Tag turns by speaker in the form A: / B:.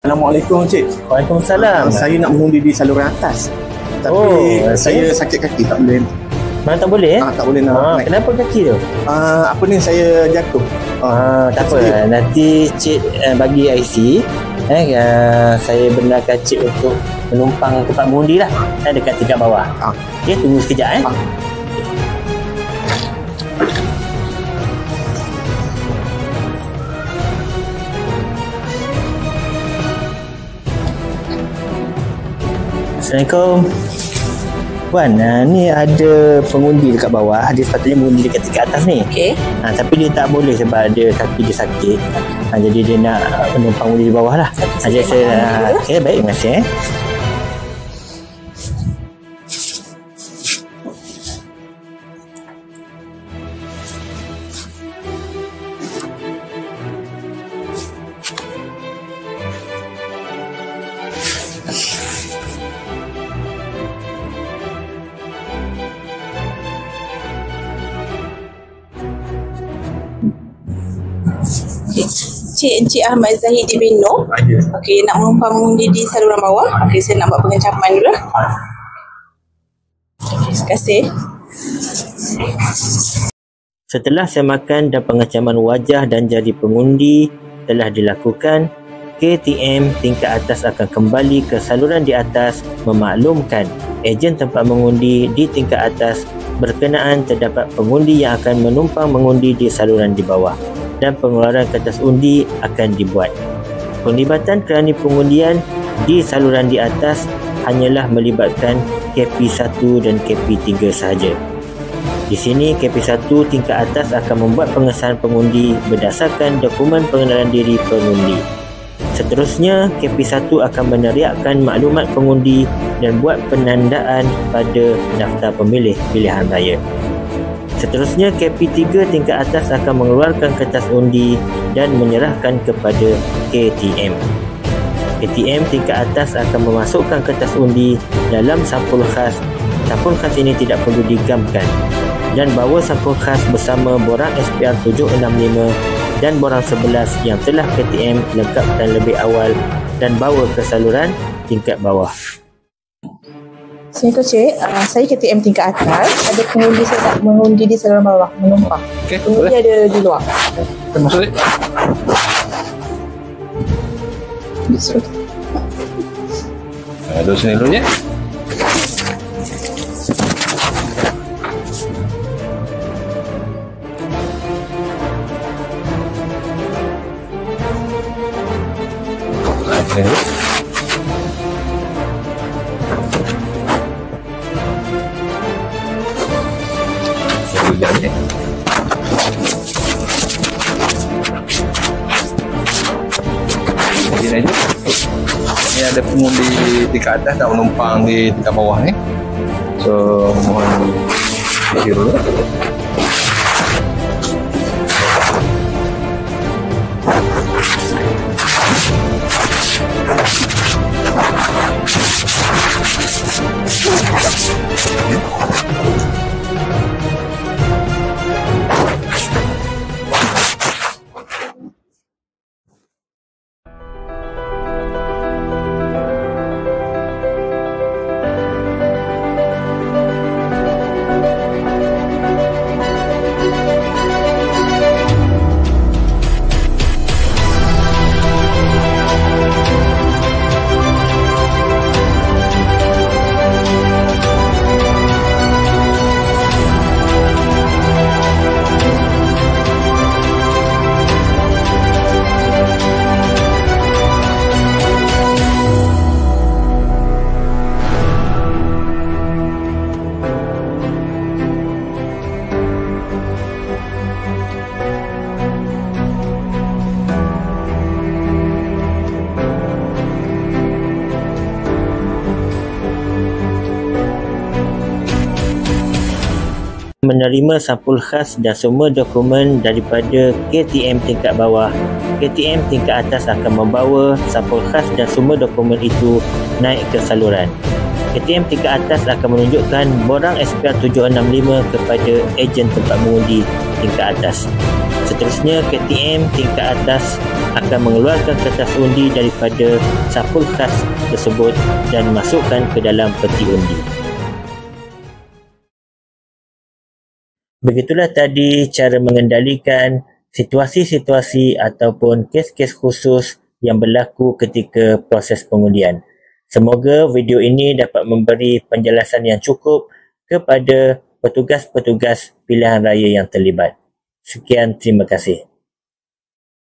A: Assalamualaikum Cik.
B: Waalaikumsalam.
A: Saya nak mengundi di saluran atas. Tapi saya sakit kaki, tak boleh.
B: Mana tak boleh
A: Tak boleh nak naik.
B: Kenapa kaki tu?
A: Apa ni, saya jatuh.
B: Tak apa. Nanti Cik bagi IC. Saya benarkan Cik untuk menumpang tempat mengundi lah. Dekat tingkat bawah. Okey, tunggu sekejap. Assalamualaikum. Puan, ni ada pengundi dekat bawah. Dia sepatutnya mengundi dekat tingkat atas ni.
C: Okey.
B: Tapi dia tak boleh sebab dia kaki dia sakit. Jadi dia nak menumpang undi di bawah lah. Jadi saya okey, baik, terima kasih.
C: Encik Ahmad Zahid bin Noh. Okey, nak menumpang mengundi di saluran bawah. Okey, saya nak buat pengecapan dulu. Okey, terima kasih.
B: Setelah semakan dan pengecaman wajah dan jari pengundi telah dilakukan, KTM tingkat atas akan kembali ke saluran di atas memaklumkan ejen tempat mengundi di tingkat atas berkenaan terdapat pengundi yang akan menumpang mengundi di saluran di bawah dan pengeluaran kertas undi akan dibuat. Penglibatan kerana pengundian di saluran di atas hanyalah melibatkan KP1 dan KP3 sahaja. Di sini KP1 tingkat atas akan membuat pengesahan pengundi berdasarkan dokumen pengenalan diri pengundi. Seterusnya, KP1 akan meneriakkan maklumat pengundi dan buat penandaan pada daftar pemilih pilihan raya. Seterusnya, KP3 tingkat atas akan mengeluarkan kertas undi dan menyerahkan kepada KTM. KTM tingkat atas akan memasukkan kertas undi dalam sampul khas. Sampul khas ini tidak perlu digamkan dan bawa sampul khas bersama borang SPR 765 dan borang 11 yang telah KTM lengkapkan lebih awal dan bawa ke saluran tingkat bawah.
C: Assalamualaikum Cik, saya KTM tingkat atas. Ada pengundi saya nak mengundi di saluran bawah, menumpang.
A: Okey,
C: pengundi
A: boleh.
C: ada di luar.
A: Masuk ni.
D: Duduk sini dulu ya. Ini ada pengundi tingkat atas nak menumpang di tingkat bawah ni. So mohon isi dulu.
B: Menerima sampul khas dan semua dokumen daripada KTM tingkat bawah. KTM tingkat atas akan membawa sampul khas dan semua dokumen itu naik ke saluran. KTM tingkat atas akan menunjukkan borang SPR 765 kepada ejen tempat mengundi tingkat atas. Seterusnya, KTM tingkat atas akan mengeluarkan kertas undi daripada sapul khas tersebut dan masukkan ke dalam peti undi. Begitulah tadi cara mengendalikan situasi-situasi ataupun kes-kes khusus yang berlaku ketika proses pengundian. Semoga video ini dapat memberi penjelasan yang cukup kepada petugas-petugas pilihan raya yang terlibat. Sekian, terima kasih.